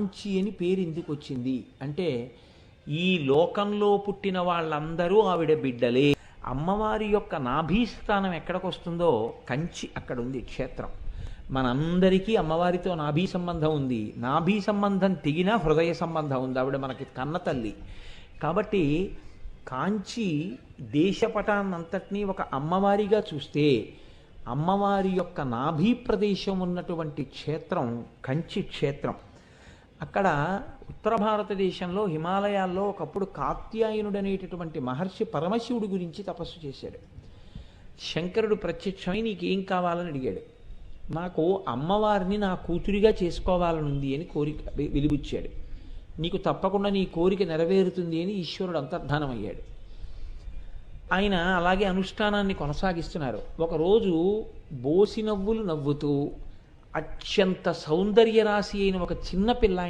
కాంచి అని పేరు ఎందుకు వచ్చింది అంటే, ఈ లోకంలో పుట్టిన వాళ్ళందరూ ఆవిడ బిడ్డలే. అమ్మవారి యొక్క నాభీస్థానం ఎక్కడికి వస్తుందో కంచి అక్కడ ఉంది క్షేత్రం. మనందరికీ అమ్మవారితో నాభీ సంబంధం ఉంది. నాభీ సంబంధం తెగినా హృదయ సంబంధం ఉంది. ఆవిడ మనకి కన్న తల్లి కాబట్టి కాంచి దేశపటాన్నంతటినీ ఒక అమ్మవారిగా చూస్తే అమ్మవారి యొక్క నాభీ ప్రదేశం ఉన్నటువంటి క్షేత్రం కంచి క్షేత్రం. అక్కడ ఉత్తర భారతదేశంలో హిమాలయాల్లో ఒకప్పుడు కాత్యాయనుడు అనేటటువంటి మహర్షి పరమశివుడి గురించి తపస్సు చేశాడు. శంకరుడు ప్రత్యక్షమై నీకేం కావాలని అడిగాడు. నాకు అమ్మవారిని నా కూతురిగా చేసుకోవాలనుంది అని కోరిక వెలిబుచ్చాడు. నీకు తప్పకుండా నీ కోరిక నెరవేరుతుంది అని ఈశ్వరుడు అంతర్ధానమయ్యాడు. ఆయన అలాగే అనుష్ఠానాన్ని కొనసాగిస్తున్నారు. ఒకరోజు బోసి నవ్వులు నవ్వుతూ అత్యంత సౌందర్యరాశి అయిన ఒక చిన్న పిల్ల